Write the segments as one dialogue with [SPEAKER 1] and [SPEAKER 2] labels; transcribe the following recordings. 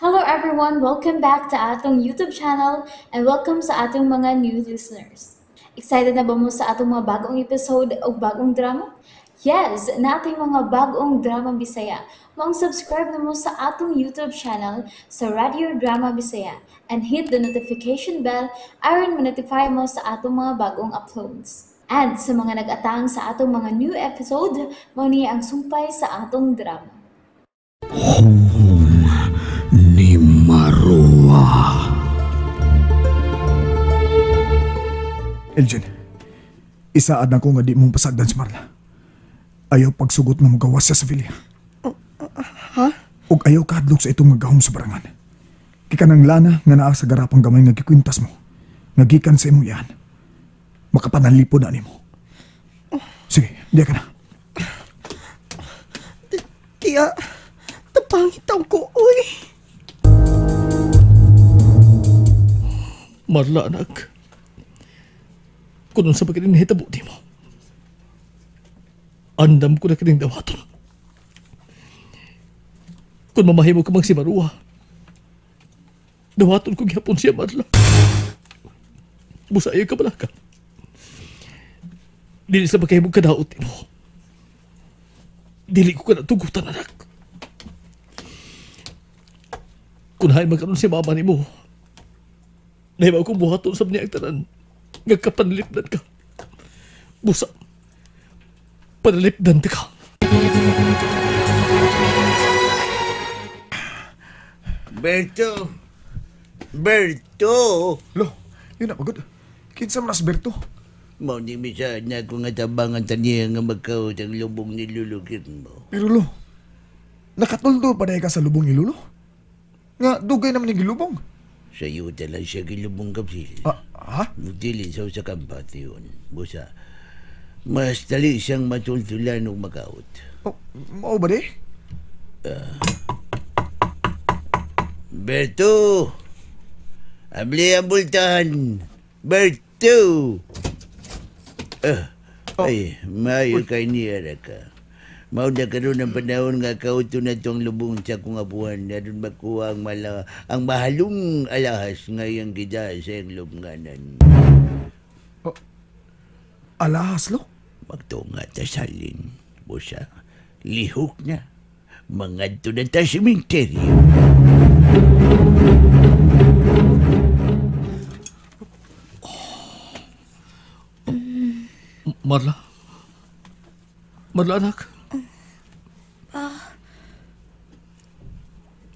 [SPEAKER 1] Hello everyone, welcome back to atong YouTube channel and welcome sa atong mga new listeners. Excited na ba mo sa atong mga bagong episode o bagong drama? Yes, na ating mga bagong drama Bisaya. Mag-subscribe na mo sa atong YouTube channel sa Radio Drama Bisaya and hit the notification bell aron ma-notify mo sa atong mga bagong uploads. And sa mga nag-atang sa atong mga new episode, mao ni ang sumpay sa atong drama.
[SPEAKER 2] Home ni Marua.
[SPEAKER 3] Elgin, isaad na ko nga di mong pasagdan si Marla. Ayaw pagsugot nga magawas siya sa Villa.
[SPEAKER 4] Ha?
[SPEAKER 3] Ug ayaw kahadlok sa itong magahom sa barangan. Kika ng lana nga naa sa garapang gamay nga gikwintas mo. Nga gikan sa imo yan. Makapanalipo na nimo. Sige, diya ka na.
[SPEAKER 4] Kaya, tapangit ko, uy.
[SPEAKER 5] Marla, anak. Kung sa pagkain hitabo di mo, andam ko na kining dawaton. Kung mamahimo ka mang si Marua, dawaton ko gyapon siya, Marla. Busayo ka pala ka. Dili sa pagkahimog ka daot mo. Dili ko ka natugutan, anak. Kung hay magkaroon si mama ni mo, nahibaw kong buhaton sa niya ang tanan. Nagkapanlipdan ka. Busa. Panalipdan ka.
[SPEAKER 2] Berto! Berto!
[SPEAKER 3] Lo, yun na pagod. Kinsa man as Berto.
[SPEAKER 2] Mau ni misa na ako nga tabangan taniya nga magkaot ang lubong ni Lulugin mo.
[SPEAKER 3] Pero lo, nakatuldo pa dahil ka sa lubong ni Lulo? Nga, dugay naman yung gilubong.
[SPEAKER 2] Sa'yo talang siya gilubong kapsil.
[SPEAKER 3] Ha?
[SPEAKER 2] Mudili sa kampat yun. Busa, mas tali siyang matultulan o makaot.
[SPEAKER 3] Oh, mao ba di?
[SPEAKER 2] Berto! Abli ang bultahan! Berto! Ay, mayo kay niya ka. Mao na karoon ng panahon nga kauto na itong lubong sa kong abuhan na doon makuha ang mahalong alahas ngayong gida sa iyong lubnganan.
[SPEAKER 3] Alahas, lo?
[SPEAKER 2] Magtunga ta salin. Busa, lihok na. Mga na ta simenteryo.
[SPEAKER 5] Marla? Marla, anak?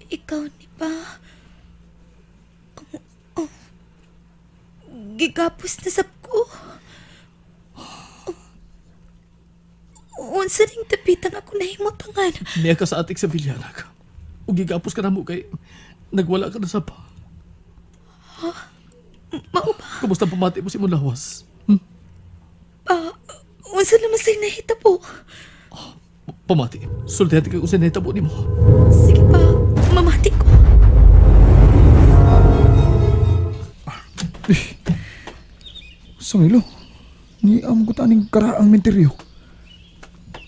[SPEAKER 4] Ikaw ni pa. Gigapos na sab ko. Unsa ring tapitan ako na himutangan.
[SPEAKER 5] Niya ka sa atik sa Villa, anak. O gigapos ka na mo kay nagwala ka na sa pa.
[SPEAKER 4] Mao ba?
[SPEAKER 5] Kumusta pamati mo si mong lawas?
[SPEAKER 4] Unsa naman sa'y nahitabo?
[SPEAKER 5] Pamati. Sultihan ka kung saan nahitabo ni mo.
[SPEAKER 4] Sige pa, mamati ko.
[SPEAKER 3] Sangilo, ni am ko taning karaang menteryo.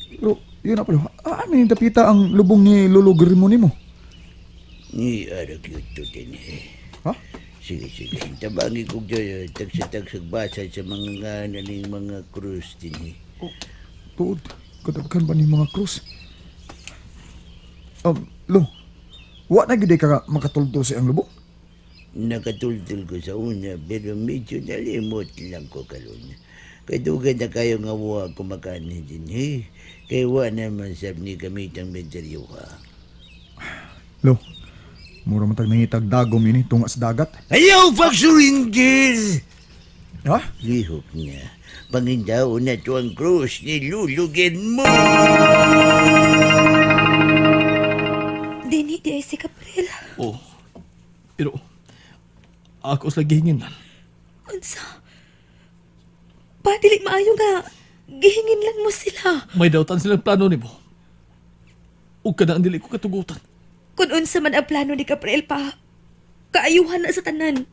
[SPEAKER 3] Pero, yun na pala. Amin tapita ang lubong ni Lolo Grimoni mo.
[SPEAKER 2] Ni arak yun to din eh.
[SPEAKER 3] Ha?
[SPEAKER 2] Sige. Tabangi ko dyan, tagsag basa sa mga naning mga krus din eh.
[SPEAKER 3] Tuod, kadagkan ba ni mga krus? Lo, wa na gid ka makatulto sa ang lubong?
[SPEAKER 2] Nakatultul ko sa una pero medyo nalimot lang ko karon. Kadugan na kayo nga wa kumakanin din eh. Kaya wa naman sab ni gamit ang menteryo ha.
[SPEAKER 3] Lo, mura matag nangitag dagom ini tunga sa dagat.
[SPEAKER 2] Ayaw pagsuringgir!
[SPEAKER 3] Ha?
[SPEAKER 2] Lihok niya. Pangindaw na to ang krus ni Lulugin mo!
[SPEAKER 4] Dini di ay si Gabriel.
[SPEAKER 5] Oo. Pero, ako sa gihingin nan.
[SPEAKER 4] Unsa? Padili maayo nga. Gihingin lang mo sila.
[SPEAKER 5] May dautan silang plano ni mo. O ka na ang dili ko katugutan.
[SPEAKER 4] Kung unsa man ang plano ni Gabriel pa, kaayuhan na sa tanan.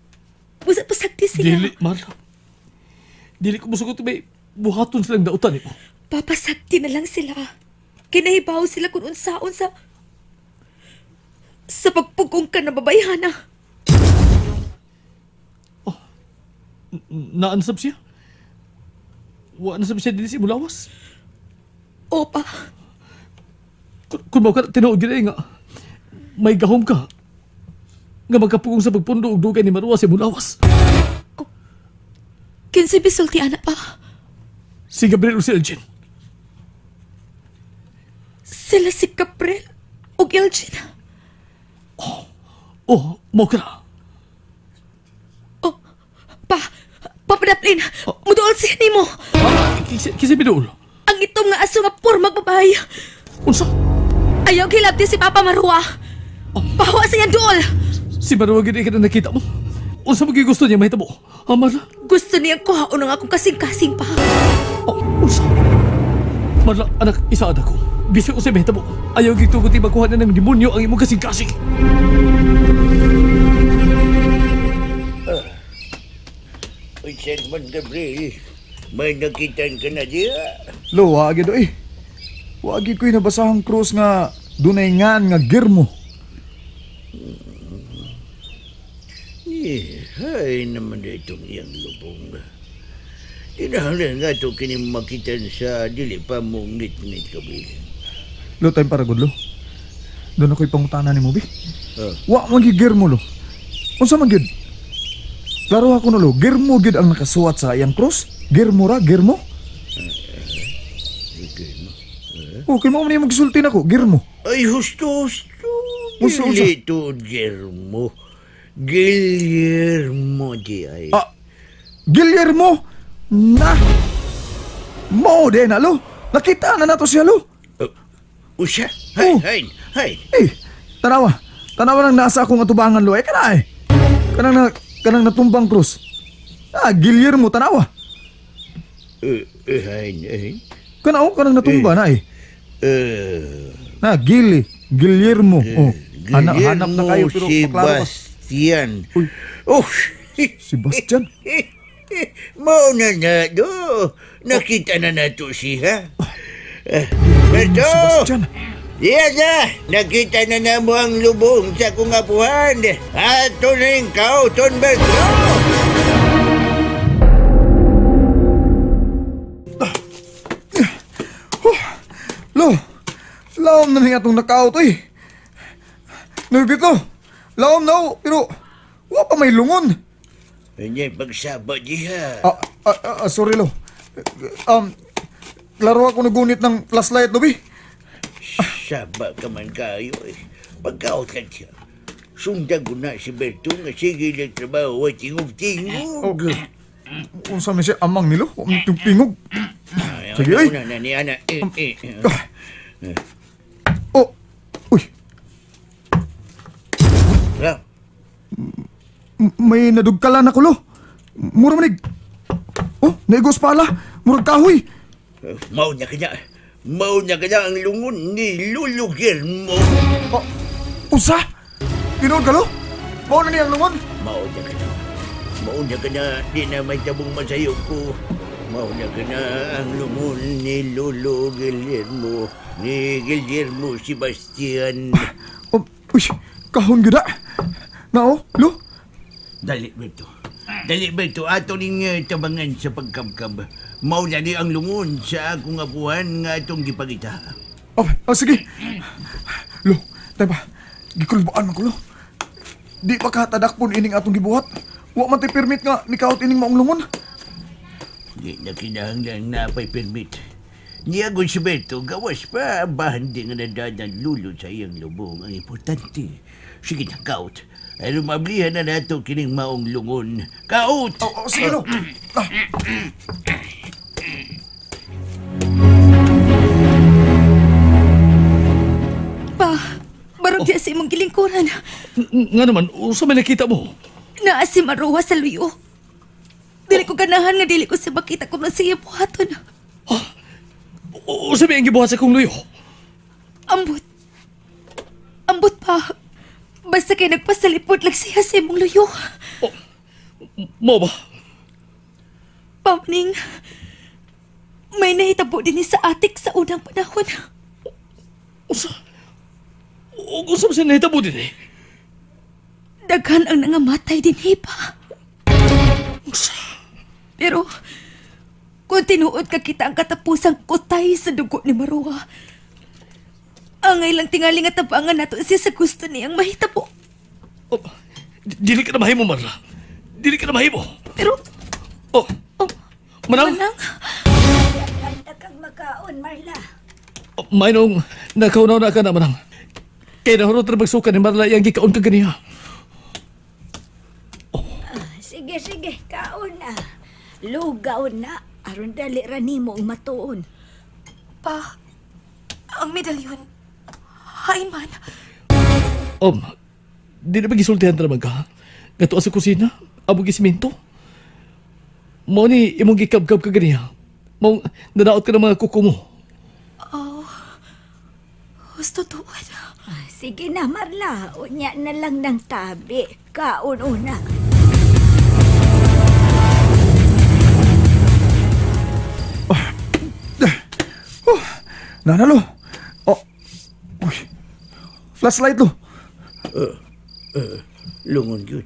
[SPEAKER 4] Busa pasagti sila.
[SPEAKER 5] Dili, Marla. Dili ko musugot may buhaton silang dautan ni mo.
[SPEAKER 4] Papasagti na lang sila. Kinahibaw sila kung unsaon sa... sa pagpugong ka na babayhana.
[SPEAKER 5] Naansab siya? Wa nasab siya din si Mulawas?
[SPEAKER 4] O pa,
[SPEAKER 5] Kung mo ka tinuod gina nga, may gahom ka. Nga magkapugong sa pagpundo ug dugay ni Marua si Mulawas.
[SPEAKER 4] kinsa bisulti ana pa.
[SPEAKER 5] Si Gabriel o si Elgin.
[SPEAKER 4] Sila si Caprel ug Elgin.
[SPEAKER 5] Oh, mo ka na.
[SPEAKER 4] Oh, papadaplin, muduol siya ni mo.
[SPEAKER 5] Kisi binuol.
[SPEAKER 4] Ang itong nga aso nga pormag babae.
[SPEAKER 5] Unsa?
[SPEAKER 4] Ayaw kilabti si Papa Marua. Pahawa sa iyang duol.
[SPEAKER 5] Si Marua gini ka na nakita mo. Unsa magiging gusto niya mahitabo? Marla?
[SPEAKER 4] Gusto niyang kuhaon ng akong kasing-kasing pa.
[SPEAKER 5] Unsa? Marla, anak, isaad ako. Bisag ko sa mahitabo. Ayaw gituguti magkuha na ng demonyo ang imong kasing-kasing.
[SPEAKER 2] Unsan man, Gabriel? May nakitan ka na diya?
[SPEAKER 3] Lo, wagi do eh. Wagi ko'y nabasahang krus nga dunay ngan nga girmo.
[SPEAKER 2] Hay naman na itong iyang lubong. Tinahanglan nga ito kining makitan sa dili pa mong ngit-ngit, Gabriel.
[SPEAKER 3] Lo, time para good, lo. Doon ako'y pangutana ni mo, bi.
[SPEAKER 2] Oh.
[SPEAKER 3] Wa magi girmo, lo. Unsa man gid? Klaro ako no, lo. Girmo gid ang nakasuwat sa iyang krus? Girmo ra, girmo? Okay, mo man yung magsulti na ko, girmo.
[SPEAKER 2] Ay, husto.
[SPEAKER 3] Husto.
[SPEAKER 2] Dili to, Guillermo. Guillermo di ay.
[SPEAKER 3] Guillermo? Na! Mo din na, lo. Nakita na nato siya, lo.
[SPEAKER 2] Usya?
[SPEAKER 3] Oh.
[SPEAKER 2] Hay.
[SPEAKER 3] Eh, tanawa. Tanawa nang nasa akong atubangan, lo. Kana eh. Kanang natumbang krus. Guillermo, tanawa.
[SPEAKER 2] Hay.
[SPEAKER 3] Kanang natumba na eh. Guillermo. Hanap na kayo pero maklaro ka.
[SPEAKER 2] Sebastian.
[SPEAKER 3] Uy.
[SPEAKER 2] Oh,
[SPEAKER 3] Sebastian?
[SPEAKER 2] Mao na do. Nakita na nato siya. Nato!
[SPEAKER 3] Sebastian.
[SPEAKER 2] Diyan na! Nakita na na mo ang lubong sa kong apuhan. Ato na yung kauton bago!
[SPEAKER 3] Lo, laom na niya itong nakaot eh. Nagit ko, laom na ako, pero wala pa may lungon.
[SPEAKER 2] Yan pagsaba diha.
[SPEAKER 3] Sorry lo. Klaro ako nagunit ng flashlight, Lobi.
[SPEAKER 2] Saba ka man kayo eh. Pagkaot ka siya. Sundan ko na si Berto nga sige lang trabaho at tingog-tingog.
[SPEAKER 3] Unsa man siya amang nilo? Pingog. Sige, ay.
[SPEAKER 2] Una na ni Ana.
[SPEAKER 3] Uy,
[SPEAKER 2] Ra,
[SPEAKER 3] may nadugkalan ako, lo. Mura manig. Naigos pala. Murag kahoy.
[SPEAKER 2] Mao niya kanya. Mao niya kanya ang lungon ni Lolo Guillermo.
[SPEAKER 3] Usa? Pinood ka, lo? Mao na niyang lungon?
[SPEAKER 2] Mao niya kanya. Mao niya kanya. Di na may tabong masayo ko. Mao niya kanya ang lungon ni Lolo Guillermo. Ni Guillermo Sebastian.
[SPEAKER 3] Uy, kahon gida. Nao, lo?
[SPEAKER 2] Dali, Berto. Dali, Berto. Ato ning tabangan sa pagkabkab. Mao na ni ang lungon sa akong apuhan nga atong gipagita.
[SPEAKER 3] Sige. Lo, tayo ba? Gikulbaan man ko, lo. Di pa katadakpon ining atong gibuhat. Wa man tay permit nga nikaot ining maong lungon.
[SPEAKER 2] Di na kinahanglan na pa'y permit. Niyagon si Berto, gawas pa. Bahan di nga nadadan lulo sa iyang lubong. Ang importante. Sige na, kaut. Ay lumablihan na nato kining maong lungon. Kaut!
[SPEAKER 3] Sige, lo.
[SPEAKER 4] Pa, barog diya sa imong gilingkuran.
[SPEAKER 5] Nga naman, unsa may nakita mo?
[SPEAKER 4] Naa si Marua sa luyo. Dili ko ganahan nga dili ko siya makita kung na siya buhaton.
[SPEAKER 5] Unsa may ang gibuhat sa kong luyo?
[SPEAKER 4] Ambot pa. Basta kay nagpasalipod lang siya sa imong luyo.
[SPEAKER 5] Mo ba?
[SPEAKER 4] Pamaning, may nahitabo din sa atik sa unang panahon.
[SPEAKER 5] O kung saan siya nahitabo din eh.
[SPEAKER 4] Daghan ang nangamatay din, pa. Pero, kung tinuod ka kita ang katapusang kutay sa dugo ni Maruha, angay lang tingali nga tabangan nato siya sa gusto niyang mahitabo.
[SPEAKER 5] Oh, dili ka na mahimo, Marla. Dili ka na mahimo.
[SPEAKER 4] Pero,
[SPEAKER 5] Oh, Manang?
[SPEAKER 4] Manang,
[SPEAKER 6] Ganda kang makaon, Marla.
[SPEAKER 5] Oh, Maynong, nakaunaw na ka na, Manang. Kaya nahurot na magsuka ni Marla yung gikaon ka ganiya.
[SPEAKER 6] Sige, kaon na. Lugaw na. Aron dali ra nimo ang matuon.
[SPEAKER 4] pa, ang medalyon, hay man.
[SPEAKER 5] Di na magisultihan naman ka. Gato sa kusina, abog isiminto. Mo ni imong gikab-kab ka ganiya. Mo nanaot ka ng mga kuko mo.
[SPEAKER 4] Gusto tuwan.
[SPEAKER 6] Sige na, Marla. Unya na lang ng tabi. Kaon una.
[SPEAKER 3] Nanalo. Oh. Uy. Flashlight lo.
[SPEAKER 2] Lungon yun.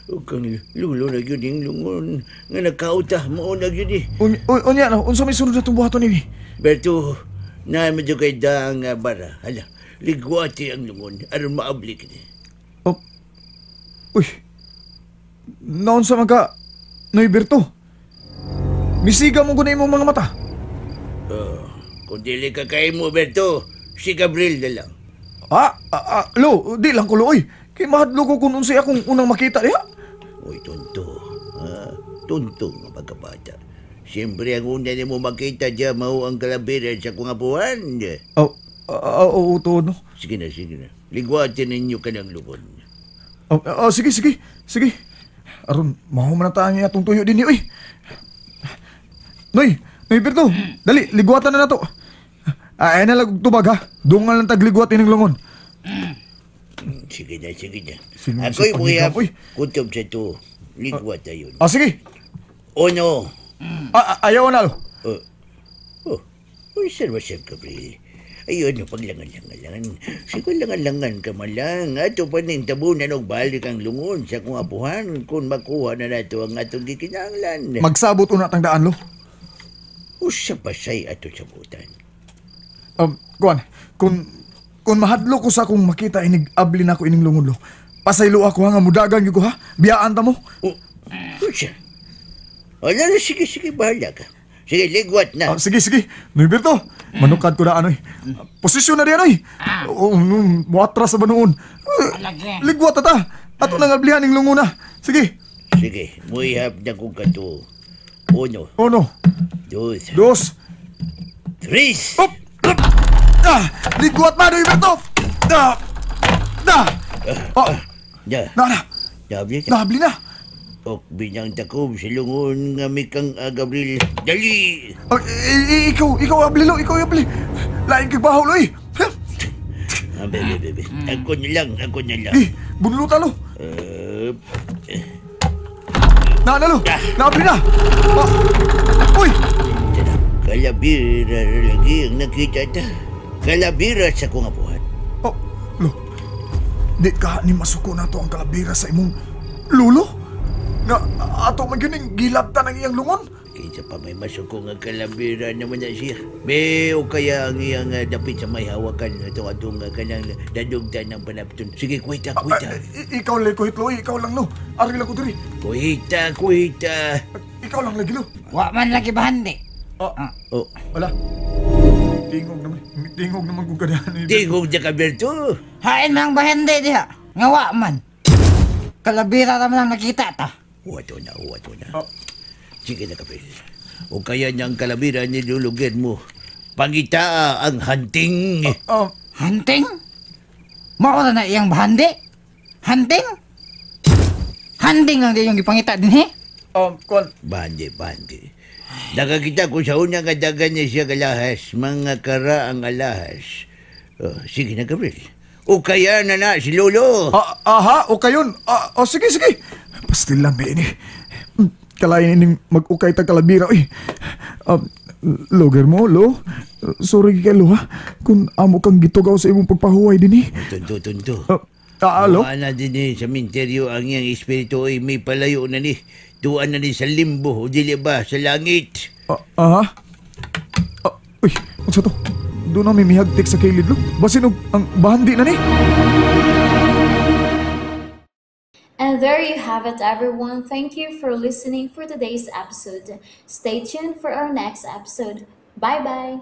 [SPEAKER 2] O kang lulo na yun yung lungon. Nga nagkauta mo na yun eh.
[SPEAKER 3] Unya na, unsa may sunod na itong buhaton ni?
[SPEAKER 2] Berto, na medyo kay daang bara. Hala, ligwati ang lungon. Aron maabli ka niya.
[SPEAKER 3] Oh. Uy. Naon sa mga Noy Berto. Misiga mo guna imong mga mata.
[SPEAKER 2] Kung dili ka kay mo, Berto, si Gabriel na lang.
[SPEAKER 3] Lo, di lang ko lo, oy. Kay mahadlo ko kung unsay akong unang makita diha.
[SPEAKER 2] Uy, tunto. Tunto nga pagkabata. Siyempre, ang una niya mo makita dyan, mao ang kalabira sa kung apuhan.
[SPEAKER 3] Oo, to, no.
[SPEAKER 2] Sige na. Ligwatin ninyo ka ng lungon.
[SPEAKER 3] Sige. Aron, maho man ang atong tuyo din ni, oy. Noy Berto, dali, ligwatan na to. Ay na lang tubag ha. Doon nga lang tagligwat ining lungon.
[SPEAKER 2] Sige na.
[SPEAKER 3] Sino
[SPEAKER 2] Ako'y
[SPEAKER 3] sa
[SPEAKER 2] muya
[SPEAKER 3] pagligam, uy?
[SPEAKER 2] kutob sa to. Ligwat na yun.
[SPEAKER 3] Sige.
[SPEAKER 2] Ono.
[SPEAKER 3] Ayaw na lo.
[SPEAKER 2] Uy, sir, Gabriel. Ayun, paglangan-langan. Sige, langan-langan ka man lang. Ato pa ning tabunan og balik ang lungon sa kung apuhan kung makuha na nato ang atong gikinahanglan.
[SPEAKER 3] Magsabot una tang daan lo.
[SPEAKER 2] Usa pa say ato sa butan.
[SPEAKER 3] Kuan, kung mahadlo ko sa akong makita inig abli na ko ining lungon lo. Pasaylo ako nga mudagan gyud ko ha. Biyaan ta mo.
[SPEAKER 2] Usa. Ala, sige, bahala ka. Sige, ligwat na.
[SPEAKER 3] Sige. Noy Berto, manukad ko na anoy. Posisyon na diyan oy. Muatras sa banoon. Ligwat ta. Ato nang ablihan ning lungon na. Sige.
[SPEAKER 2] Sige, muihap na kong kato. Uno, dos, tres.
[SPEAKER 3] Up! Ligwat na, Noy Berto!
[SPEAKER 2] Nabli ka.
[SPEAKER 3] Nahabli na.
[SPEAKER 2] Ok, binyang takob sa lungon nga mikang Gabriel. Dali!
[SPEAKER 3] Ikaw abli lo, ikaw abli. Lain kay bahaw lo eh.
[SPEAKER 2] Bebe. Ako na lang.
[SPEAKER 3] Bunulutan lo. Lo, naabli na. Uy!
[SPEAKER 2] Kalabira lagi ang nakita ta. Kalabira sa kung apuhan.
[SPEAKER 3] Lo. Di ka ni masuko na to ang kalabira sa imong lulo? Nga ato man yun gilabtan ang iyang lungon?
[SPEAKER 2] Kaysa pa may masuko nga kalabira naman na siya. O kaya ang iyang dapit sa may hawakan ito atong kanang dadugtan ng panapton. Sige, kuhita.
[SPEAKER 3] Ikaw lang kuhit lo, ikaw lang lo. Ari lang ko diri.
[SPEAKER 2] Kuhita.
[SPEAKER 3] Ikaw lang lagi lo.
[SPEAKER 7] Wa man lagi bahandi.
[SPEAKER 3] Wala. Tingog naman kung ganahan ni
[SPEAKER 2] Tingog niya ka, Berto.
[SPEAKER 7] Hain mang bahandi diha. Nga wa man. Kalabira naman ang nakita ta.
[SPEAKER 2] Wato na. Sige na, Kapil. O kaya niyang kalabira nilulugyan mo. Pangita ang hunting.
[SPEAKER 7] Hunting? Mao na iyang bahandi? Hunting? Hunting lang di yung ipangita din he?
[SPEAKER 3] Kwan.
[SPEAKER 2] Bandi. Nakakita ko sa una nga dagan niya siya kalahas. Mga kara ang alahas. Sige na, Gabriel. O kaya na si Lolo.
[SPEAKER 3] O kayon. Sige. Pastil lang ba ini? Kalain ining mag-ukay tag kalabira. Loger mo, Lo. Sorry kay Lo, ha? Kung amo kang gitugaw sa imong pagpahuway din eh.
[SPEAKER 2] Tunto.
[SPEAKER 3] Lo?
[SPEAKER 2] Ano din eh, sa minteryo ang iyang espiritu ay may palayo na ni. Tuan na ni sa limbo, o dili ba, sa langit.
[SPEAKER 3] Uy, unsa to? Doon na may mihagtik sa kilid, Lo. Basin ang bahandi na ni.
[SPEAKER 1] And there you have it, everyone. Thank you for listening for today's episode. Stay tuned for our next episode. Bye bye.